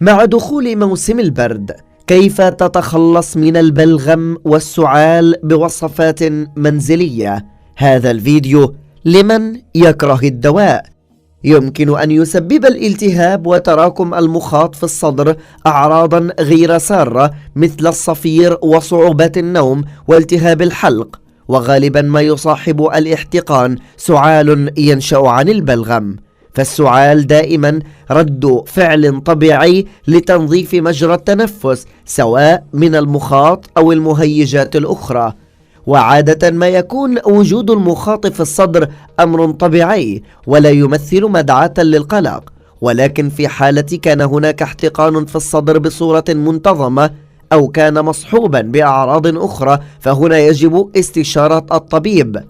مع دخول موسم البرد، كيف تتخلص من البلغم والسعال بوصفات منزلية؟ هذا الفيديو لمن يكره الدواء. يمكن أن يسبب الالتهاب وتراكم المخاط في الصدر أعراضا غير سارة مثل الصفير وصعوبات النوم والتهاب الحلق، وغالبا ما يصاحب الاحتقان سعال ينشأ عن البلغم. فالسعال دائما رد فعل طبيعي لتنظيف مجرى التنفس سواء من المخاط أو المهيجات الأخرى، وعادة ما يكون وجود المخاط في الصدر أمر طبيعي ولا يمثل مدعاة للقلق. ولكن في حالة كان هناك احتقان في الصدر بصورة منتظمة أو كان مصحوبا بأعراض أخرى، فهنا يجب استشارة الطبيب.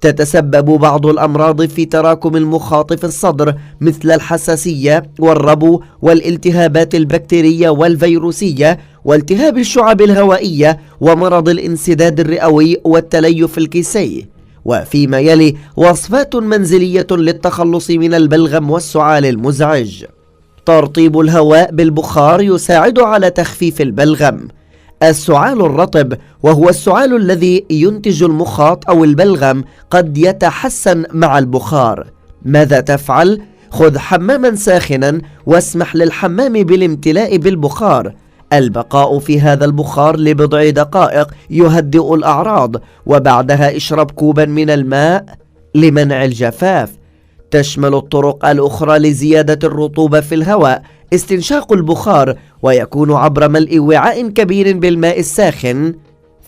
تتسبب بعض الأمراض في تراكم المخاط في الصدر مثل الحساسية والربو والالتهابات البكتيرية والفيروسية والتهاب الشعب الهوائية ومرض الانسداد الرئوي والتليف الكيسي. وفيما يلي وصفات منزلية للتخلص من البلغم والسعال المزعج. ترطيب الهواء بالبخار يساعد على تخفيف البلغم. السعال الرطب، وهو السعال الذي ينتج المخاط أو البلغم، قد يتحسن مع البخار. ماذا تفعل؟ خذ حماما ساخنا واسمح للحمام بالامتلاء بالبخار. البقاء في هذا البخار لبضع دقائق يهدئ الأعراض، وبعدها اشرب كوبا من الماء لمنع الجفاف. تشمل الطرق الأخرى لزيادة الرطوبة في الهواء استنشاق البخار، ويكون عبر ملء وعاء كبير بالماء الساخن،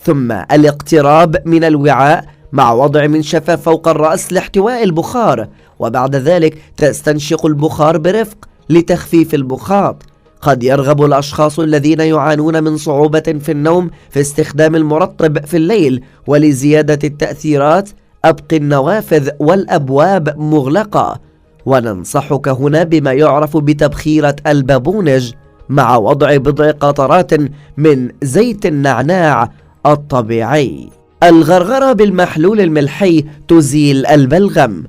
ثم الاقتراب من الوعاء مع وضع منشفة فوق الرأس لاحتواء البخار، وبعد ذلك تستنشق البخار برفق لتخفيف المخاط. قد يرغب الأشخاص الذين يعانون من صعوبة في النوم في استخدام المرطب في الليل، ولزيادة التأثيرات أبقي النوافذ والأبواب مغلقة. وننصحك هنا بما يعرف بتبخيرة البابونج مع وضع بضع قطرات من زيت النعناع الطبيعي. الغرغرة بالمحلول الملحي تزيل البلغم.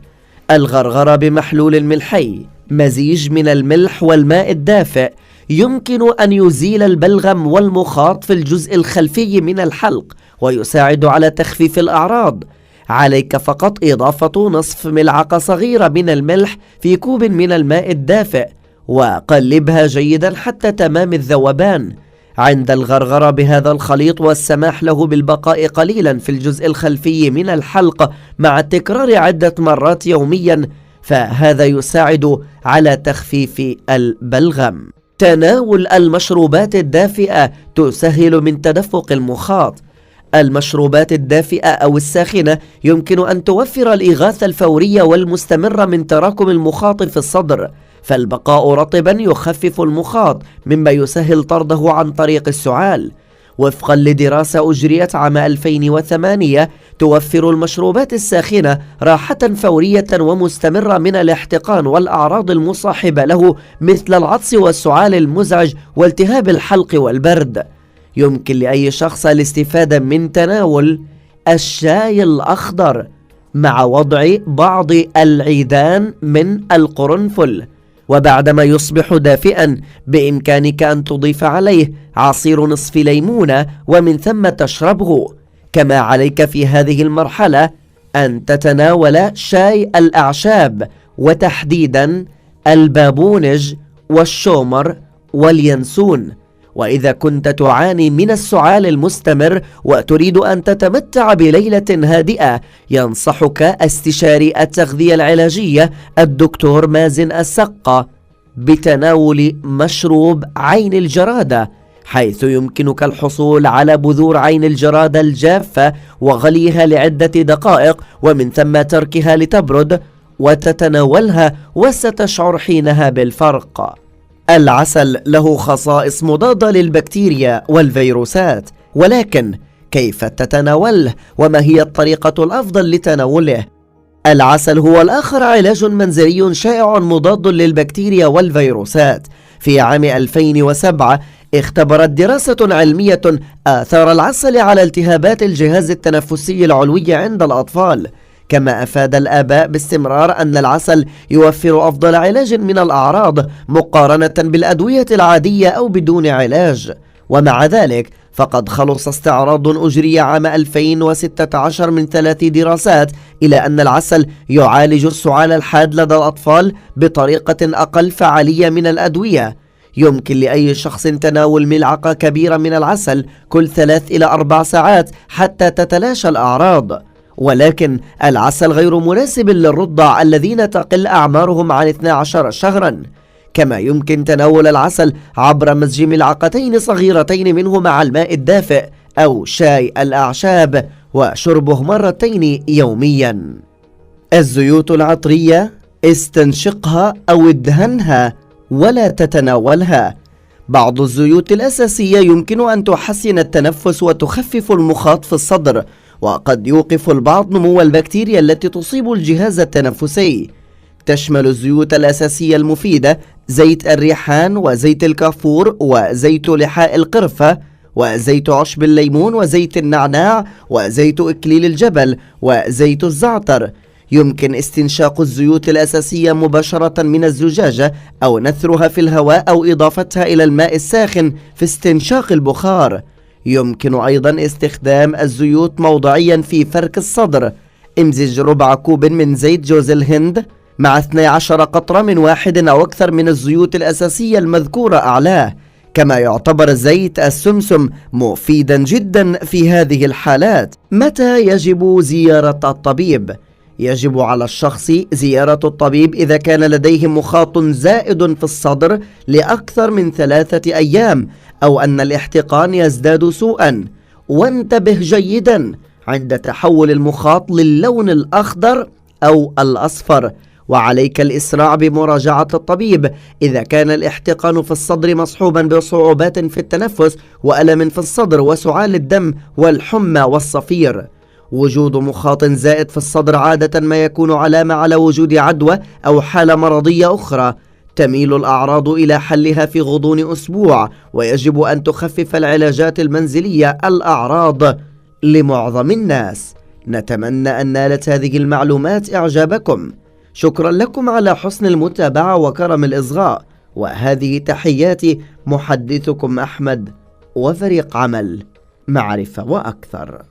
الغرغرة بمحلول الملحي مزيج من الملح والماء الدافئ يمكن أن يزيل البلغم والمخاط في الجزء الخلفي من الحلق ويساعد على تخفيف الأعراض. عليك فقط إضافة نصف ملعقة صغيرة من الملح في كوب من الماء الدافئ، وقلبها جيدا حتى تمام الذوبان. عند الغرغرة بهذا الخليط والسماح له بالبقاء قليلا في الجزء الخلفي من الحلق مع التكرار عدة مرات يوميا، فهذا يساعد على تخفيف البلغم. تناول المشروبات الدافئة تسهل من تدفق المخاط. المشروبات الدافئة أو الساخنة يمكن أن توفر الإغاثة الفورية والمستمرة من تراكم المخاط في الصدر، فالبقاء رطبا يخفف المخاط مما يسهل طرده عن طريق السعال. وفقا لدراسة أجريت عام 2008 توفر المشروبات الساخنة راحة فورية ومستمرة من الاحتقان والأعراض المصاحبة له مثل العطس والسعال المزعج والتهاب الحلق والبرد. يمكن لأي شخص الاستفادة من تناول الشاي الأخضر مع وضع بعض العيدان من القرنفل، وبعدما يصبح دافئا بإمكانك أن تضيف عليه عصير نصف ليمونة ومن ثم تشربه. كما عليك في هذه المرحلة أن تتناول شاي الأعشاب، وتحديدا البابونج والشومر واليانسون. وإذا كنت تعاني من السعال المستمر وتريد أن تتمتع بليلة هادئة، ينصحك استشاري التغذية العلاجية الدكتور مازن السقا بتناول مشروب عين الجرادة، حيث يمكنك الحصول على بذور عين الجرادة الجافة وغليها لعدة دقائق، ومن ثم تركها لتبرد وتتناولها وستشعر حينها بالفرق. العسل له خصائص مضادة للبكتيريا والفيروسات، ولكن كيف تتناوله وما هي الطريقة الأفضل لتناوله؟ العسل هو الآخر علاج منزلي شائع مضاد للبكتيريا والفيروسات. في عام 2007 اختبرت دراسة علمية آثار العسل على التهابات الجهاز التنفسي العلوي عند الأطفال. كما أفاد الآباء باستمرار أن العسل يوفر أفضل علاج من الأعراض مقارنة بالأدوية العادية أو بدون علاج. ومع ذلك فقد خلص استعراض أجري عام 2016 من 3 دراسات إلى أن العسل يعالج السعال الحاد لدى الأطفال بطريقة أقل فعالية من الأدوية. يمكن لأي شخص تناول ملعقة كبيرة من العسل كل 3 إلى 4 ساعات حتى تتلاشى الأعراض، ولكن العسل غير مناسب للرضع الذين تقل أعمارهم عن 12 شهرا. كما يمكن تناول العسل عبر مزج ملعقتين صغيرتين منه مع الماء الدافئ أو شاي الأعشاب وشربه 2 يوميا. الزيوت العطرية استنشقها أو ادهنها ولا تتناولها. بعض الزيوت الأساسية يمكن أن تحسن التنفس وتخفف المخاط في الصدر، وقد يوقف البعض نمو البكتيريا التي تصيب الجهاز التنفسي. تشمل الزيوت الأساسية المفيدة زيت الريحان وزيت الكافور وزيت لحاء القرفة وزيت عشب الليمون وزيت النعناع وزيت إكليل الجبل وزيت الزعتر. يمكن استنشاق الزيوت الأساسية مباشرة من الزجاجة أو نثرها في الهواء أو إضافتها إلى الماء الساخن في استنشاق البخار. يمكن أيضا استخدام الزيوت موضعيا في فرك الصدر. امزج ربع كوب من زيت جوز الهند مع 12 قطرة من 1 أو أكثر من الزيوت الأساسية المذكورة أعلاه. كما يعتبر زيت السمسم مفيدا جدا في هذه الحالات. متى يجب زيارة الطبيب؟ يجب على الشخص زيارة الطبيب إذا كان لديه مخاط زائد في الصدر لأكثر من 3 أيام أو أن الاحتقان يزداد سوءا. وانتبه جيدا عند تحول المخاط للون الأخضر أو الأصفر، وعليك الإسراع بمراجعة الطبيب إذا كان الاحتقان في الصدر مصحوبا بصعوبات في التنفس وألم في الصدر وسعال الدم والحمى والصفير. وجود مخاط زائد في الصدر عادة ما يكون علامة على وجود عدوى أو حالة مرضية أخرى. تميل الأعراض إلى حلها في غضون أسبوع، ويجب أن تخفف العلاجات المنزلية الأعراض لمعظم الناس. نتمنى أن نالت هذه المعلومات إعجابكم. شكرا لكم على حسن المتابعة وكرم الإصغاء، وهذه تحياتي محدثكم أحمد وفريق عمل معرفة وأكثر.